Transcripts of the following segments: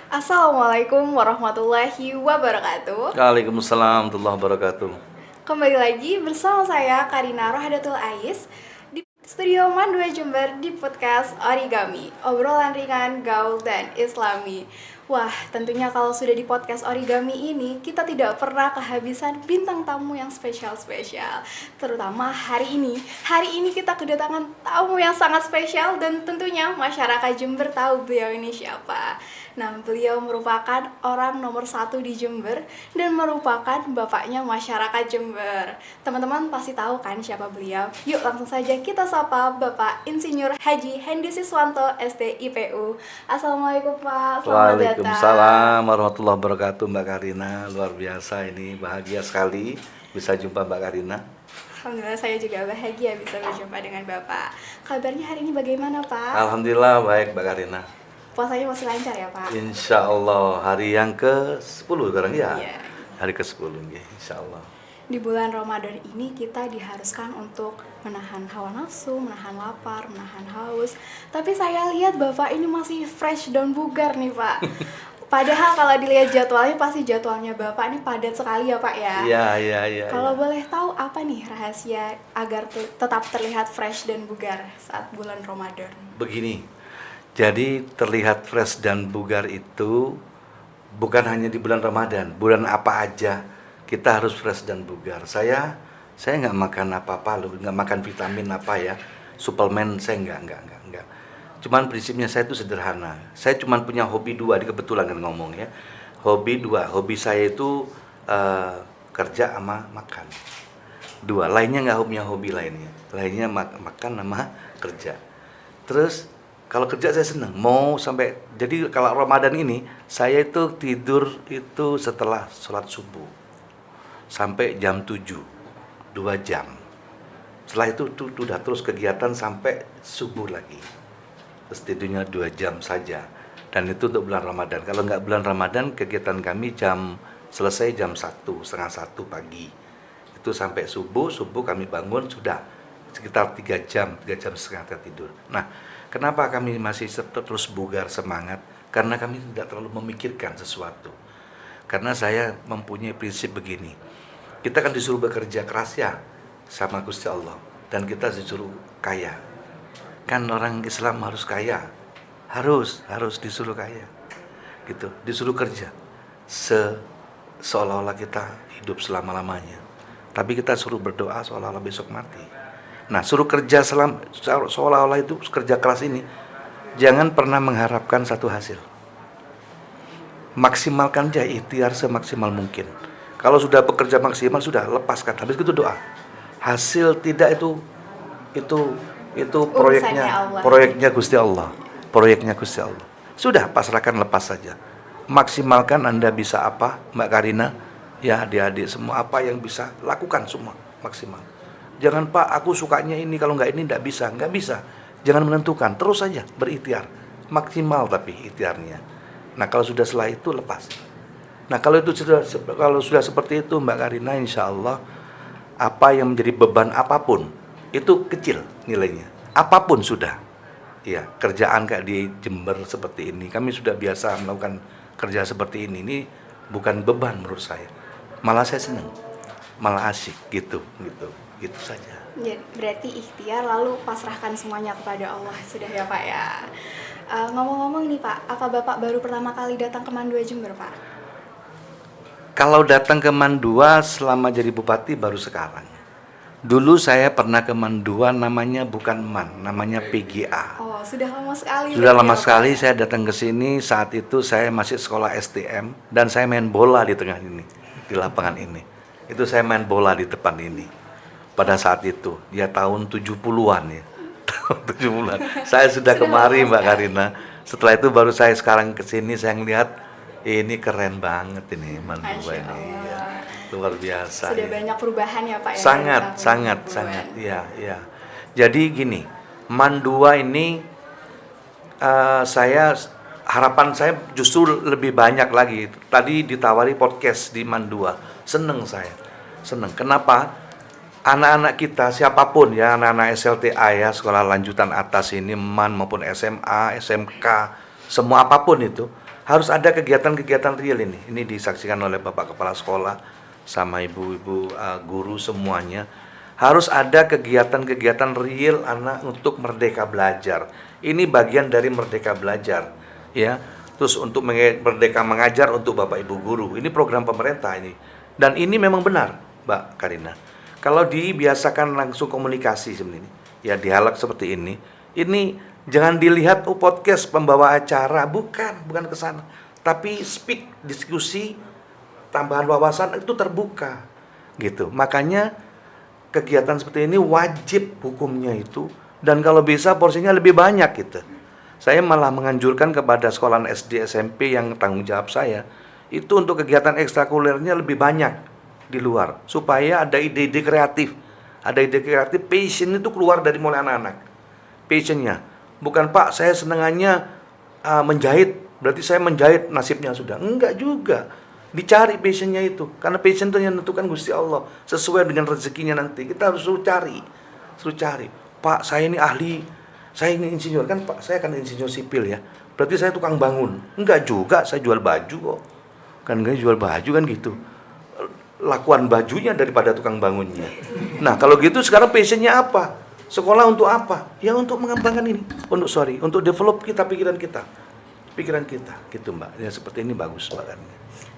Assalamualaikum warahmatullahi wabarakatuh. Waalaikumsalam warahmatullahi wabarakatuh. Kembali lagi bersama saya Karina Rohadatul Ais di Studio Man 2 Jember di podcast Origami, obrolan ringan, gaul, dan islami. Wah, tentunya kalau sudah di podcast Origami ini, kita tidak pernah kehabisan bintang tamu yang spesial-spesial. Terutama hari ini. Hari ini kita kedatangan tamu yang sangat spesial dan tentunya masyarakat Jember tahu beliau ini siapa. Nah, beliau merupakan orang nomor 1 di Jember dan merupakan bapaknya masyarakat Jember. Teman-teman pasti tahu kan siapa beliau? Yuk langsung saja kita sapa Bapak Insinyur Haji Hendy Siswanto STIPU. Assalamualaikum Pak, selamat datang. Waalaikumsalam warahmatullahi wabarakatuh, Mbak Karina. Luar biasa ini, bahagia sekali bisa jumpa Mbak Karina. Alhamdulillah saya juga bahagia bisa berjumpa dengan Bapak. Kabarnya hari ini bagaimana Pak? Alhamdulillah baik Mbak Karina. Puasanya masih lancar ya Pak? Insya Allah hari yang ke-10 sekarang ya? Iya. Hari ke-10 ya, insya Allah. Di bulan Ramadan ini kita diharuskan untuk menahan hawa nafsu, menahan lapar, menahan haus. Tapi saya lihat Bapak ini masih fresh dan bugar nih Pak. Padahal kalau dilihat jadwalnya pasti jadwalnya Bapak ini padat sekali ya Pak ya. Iya. Kalau boleh tahu apa nih rahasia agar tetap terlihat fresh dan bugar saat bulan Ramadan? Begini, jadi terlihat fresh dan bugar itu bukan hanya di bulan Ramadan, bulan apa aja kita harus fresh dan bugar. Saya nggak makan apa-apa loh, nggak makan vitamin apa ya, suplemen saya nggak. Cuman prinsipnya saya itu sederhana. Saya cuman punya hobi dua, di kebetulan kan ngomong ya. Hobi dua, hobi saya itu kerja sama makan. Dua, lainnya nggak punya hobi lainnya. Lainnya makan sama kerja. Terus kalau kerja saya senang, mau sampai, jadi kalau Ramadan ini saya itu tidur itu setelah sholat subuh sampai jam 7, 2 jam. Setelah itu udah terus kegiatan sampai subuh lagi. Terus tidurnya 2 jam saja. Dan itu untuk bulan Ramadan. Kalau nggak bulan Ramadan, kegiatan kami selesai jam 1, setengah 1 pagi. Itu sampai subuh kami bangun sudah sekitar 3 jam setengah kita tidur. Nah, kenapa kami masih terus bugar semangat? Karena kami tidak terlalu memikirkan sesuatu. Karena saya mempunyai prinsip begini. Kita kan disuruh bekerja keras ya sama Gusti Allah. Dan kita disuruh kaya. Kan orang Islam harus kaya. Harus disuruh kaya. Gitu, disuruh kerja. Seolah-olah kita hidup selama-lamanya. Tapi kita suruh berdoa seolah-olah besok mati. Nah, suruh kerja seolah-olah itu kerja keras ini, jangan pernah mengharapkan satu hasil. Maksimalkan aja ikhtiar semaksimal mungkin. Kalau sudah bekerja maksimal, sudah lepaskan. Habis itu doa. Hasil tidak itu proyeknya Gusti Allah. Proyeknya Gusti Allah. Sudah pasrahkan, lepas saja. Maksimalkan Anda bisa apa, Mbak Karina, ya adik-adik semua, apa yang bisa lakukan semua maksimal. Jangan Pak, aku sukanya ini, kalau nggak ini nggak bisa. Jangan menentukan, terus saja berikhtiar. Maksimal tapi ikhtiarnya. Nah kalau sudah setelah itu lepas. Nah kalau sudah seperti itu Mbak Karina, insya Allah apa yang menjadi beban apapun itu kecil nilainya. Apapun sudah. Ya, kerjaan kayak di Jember seperti ini, kami sudah biasa melakukan kerja seperti ini. Ini bukan beban menurut saya. Malah saya senang. Malah asik gitu saja. Ya, berarti ikhtiar lalu pasrahkan semuanya kepada Allah sudah ya Pak ya. Ngomong-ngomong nih Pak, apa Bapak baru pertama kali datang ke Mandua Jember Pak? Kalau datang ke Mandua selama jadi bupati baru sekarang. Dulu saya pernah ke Mandua, namanya bukan MAN, namanya PGA. Oh, sudah lama sekali. Sudah lama sekali saya datang ke sini. Saat itu saya masih sekolah STM dan saya main bola di tengah ini, di lapangan ini. Itu saya main bola di depan ini. Pada saat itu, ya tahun 70-an ya. Tahun 70-an. Saya sudah kemari Mbak Karina. Setelah itu baru saya sekarang ke sini, saya ngelihat ini keren banget ini Mandua ini. Ya. Luar biasa. Sudah banyak perubahan ya Pak ya. Sangat. Ya. Jadi gini, Mandua ini harapan saya justru lebih banyak lagi. Tadi ditawari podcast di Mandua. Seneng saya. Kenapa? Anak-anak kita siapapun ya, anak-anak SLTA ya, sekolah lanjutan atas ini, MAN maupun SMA, SMK, semua apapun itu, Harus ada kegiatan-kegiatan real ini. Ini disaksikan oleh Bapak Kepala Sekolah sama ibu-ibu guru semuanya. Harus ada kegiatan-kegiatan real anak untuk merdeka belajar. Ini bagian dari merdeka belajar, ya. Terus untuk merdeka mengajar untuk Bapak Ibu guru. Ini program pemerintah ini. Dan ini memang benar, Mbak Karina. Kalau dibiasakan langsung komunikasi sebenarnya, ya dialog seperti ini jangan dilihat podcast pembawa acara, bukan ke sana. Tapi speak, diskusi, tambahan wawasan itu terbuka, gitu. Makanya kegiatan seperti ini wajib hukumnya itu, dan kalau bisa porsinya lebih banyak gitu. Saya malah menganjurkan kepada sekolah SD SMP yang tanggung jawab saya itu untuk kegiatan ekstrakurikulernya lebih banyak di luar, supaya ada ide-ide kreatif. Ada ide kreatif, passion itu keluar dari mulai anak-anak. Passionnya, bukan Pak saya senangannya menjahit, berarti saya menjahit nasibnya sudah. Enggak juga. Dicari passionnya itu, karena passion itu yang menentukan Gusti Allah, sesuai dengan rezekinya nanti. Kita harus suruh cari. Pak saya ini ahli, saya ini insinyur, kan Pak saya kan insinyur sipil ya, berarti saya tukang bangun. Enggak juga, saya jual baju kok. Kan enggak jual baju kan gitu, lakuan bajunya daripada tukang bangunnya. Nah kalau gitu sekarang passionnya apa? Sekolah untuk apa? Ya untuk mengembangkan ini, untuk develop pikiran kita gitu Mbak. Ya seperti ini bagus Mbak.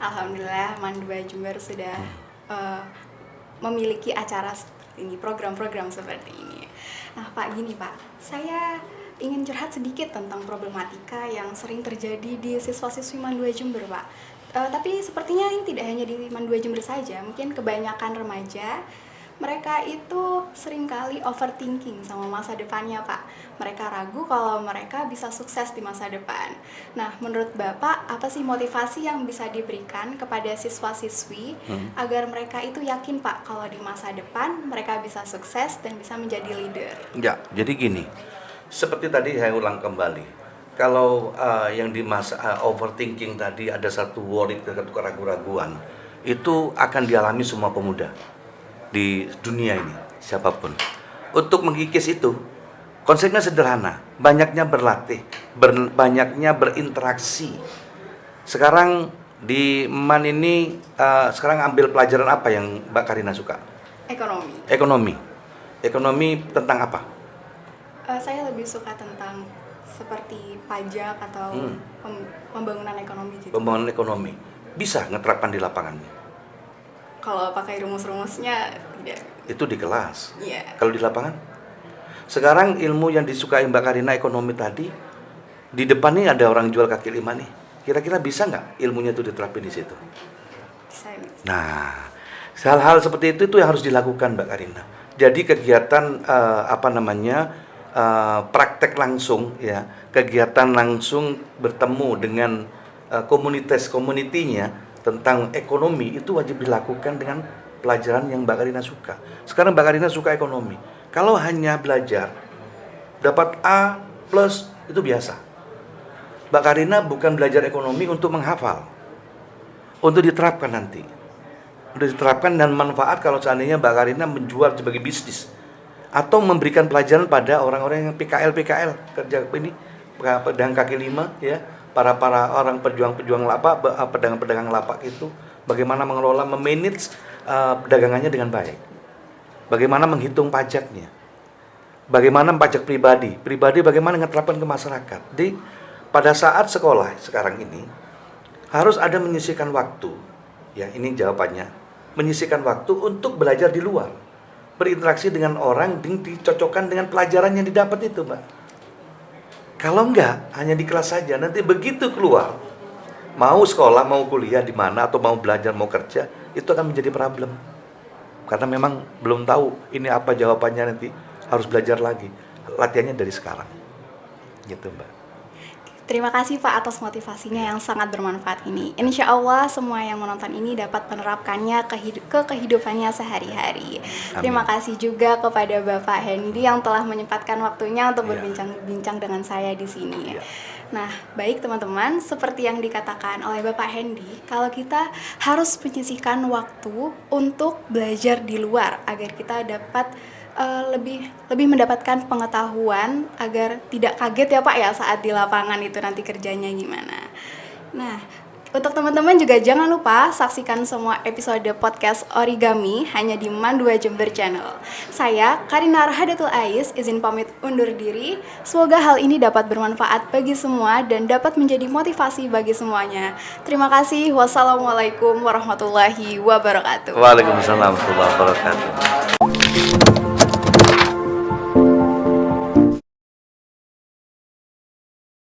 Alhamdulillah Mandua Jember sudah memiliki acara seperti ini, program-program seperti ini. Nah Pak, gini Pak, saya ingin curhat sedikit tentang problematika yang sering terjadi di siswa-siswi Mandua Jember Pak. Tapi sepertinya ini tidak hanya di Mandua Jember saja, mungkin kebanyakan remaja mereka itu seringkali overthinking sama masa depannya Pak. Mereka ragu kalau mereka bisa sukses di masa depan. Nah menurut Bapak, apa sih motivasi yang bisa diberikan kepada siswa-siswi agar mereka itu yakin Pak kalau di masa depan mereka bisa sukses dan bisa menjadi leader? Ya, jadi gini, seperti tadi saya ulang kembali, kalau yang di masa overthinking tadi ada satu worry, satu keraguan-raguan, itu akan dialami semua pemuda di dunia ini, siapapun. Untuk mengikis itu, konsepnya sederhana, banyaknya berlatih, banyaknya berinteraksi. Sekarang di MAN ini, sekarang ambil pelajaran apa yang Mbak Karina suka? Ekonomi tentang apa? Saya lebih suka tentang seperti pajak atau pembangunan ekonomi gitu. Pembangunan ekonomi, bisa ngeterapkan di lapangannya? Kalau pakai rumus-rumusnya tidak. Itu di kelas. Iya. Kalau di lapangan? Sekarang ilmu yang disukai Mbak Karina ekonomi tadi, di depan nih ada orang jual kaki lima nih. Kira-kira bisa nggak ilmunya itu diterapin di situ? Bisa. Nah, hal-hal seperti itu yang harus dilakukan Mbak Karina. Jadi kegiatan praktek langsung ya, kegiatan langsung bertemu dengan komunitinya tentang ekonomi itu wajib dilakukan dengan pelajaran yang Mbak Karina suka. Sekarang Mbak Karina suka ekonomi. Kalau hanya belajar dapat A plus itu biasa. Mbak Karina bukan belajar ekonomi untuk menghafal, untuk diterapkan nanti. Untuk diterapkan dan manfaat kalau seandainya Mbak Karina menjual sebagai bisnis atau memberikan pelajaran pada orang-orang yang PKL kerja ini pedagang kaki lima ya, para orang pejuang lapak, pedagang lapak itu bagaimana mengelola, memanage dagangannya dengan baik, bagaimana menghitung pajaknya, bagaimana pajak pribadi bagaimana menerapkan ke masyarakat. Jadi pada saat sekolah sekarang ini harus ada menyisihkan waktu ya, ini jawabannya, menyisihkan waktu untuk belajar di luar, berinteraksi dengan orang, dicocokkan dengan pelajaran yang didapat itu Mbak. Kalau enggak, hanya di kelas saja, nanti begitu keluar, mau sekolah, mau kuliah di mana, atau mau belajar, mau kerja, itu akan menjadi problem. Karena memang belum tahu ini apa jawabannya nanti, harus belajar lagi. Latihannya dari sekarang. Gitu Mbak. Terima kasih Pak atas motivasinya yang sangat bermanfaat ini. Insya Allah semua yang menonton ini dapat menerapkannya ke kehidupannya sehari-hari. Amin. Terima kasih juga kepada Bapak Hendy yang telah menyempatkan waktunya untuk berbincang-bincang dengan saya di sini. Nah, baik teman-teman, seperti yang dikatakan oleh Bapak Hendy, kalau kita harus menyisihkan waktu untuk belajar di luar agar kita dapat lebih mendapatkan pengetahuan agar tidak kaget ya Pak ya saat di lapangan itu nanti kerjanya gimana. Nah, untuk teman-teman juga jangan lupa saksikan semua episode podcast Origami hanya di Man2 Jember Channel. Saya, Karina Rahadatul Ais, izin pamit undur diri. Semoga hal ini dapat bermanfaat bagi semua dan dapat menjadi motivasi bagi semuanya. Terima kasih. Wassalamualaikum warahmatullahi wabarakatuh. Waalaikumsalam warahmatullahi wabarakatuh.